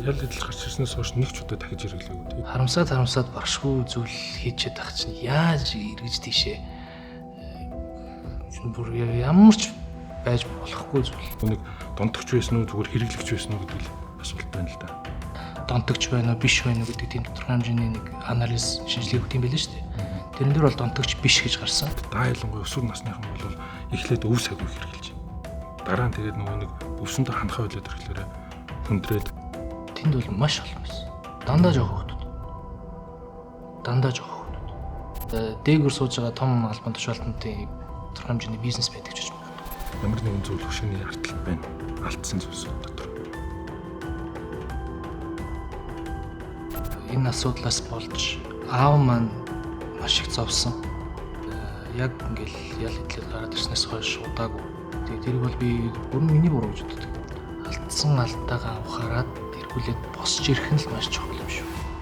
Ял идэл гарч ирснээс хойш нэг ч удаа дахиж хэрэглээгүй тийм. Харамсаад баршгүй зүйл хийчихэд тах чинь яаж эргэж тийшээ бүр ямар ч байж болохгүй зүйл. Нэг донтогч байсан уу зүгээр хэрэглэгч байсан уу гэдэг л асуулт байна л да. Донтогч байна уу биш байна уу гэдэг тийм тодорхой хэмжээний нэг анализ шинжилгээ өгөх юм байл шүү дээ. Тэрэн дээр бол донтогч биш гэж гарсан. Даа ялангуяа өсвөр насныхан бол эхлээд өв саггүй хэрэглэж байна. Дараа нь тэгээд нөгөө нэг өвсөндөө ханахаа болоод ирэхлээр хүндрээд тэнд бол маш олон байсан. Дандаа жоох хүмүүс. Дээгүүр сууж байгаа том албан тушаалтнуудын тодорхой хэмжээний бизнес байдаг ч гэж байна. Ямар нэгэн зүйл хөшөөний артал байна. Алдсан зүйлсүүд дотор. Энэ асуудлаас болж аав маань маш их зовсон. Яг ингээл ял идлээ гараад ирснээс хойш удаагүй. Тэгээ тэрийг бол би бүр миний буруу гэж боддог. Алдсан алдаагаа ухаарад эргүүлээд босч ирэх нь л маш чухал юм шүү.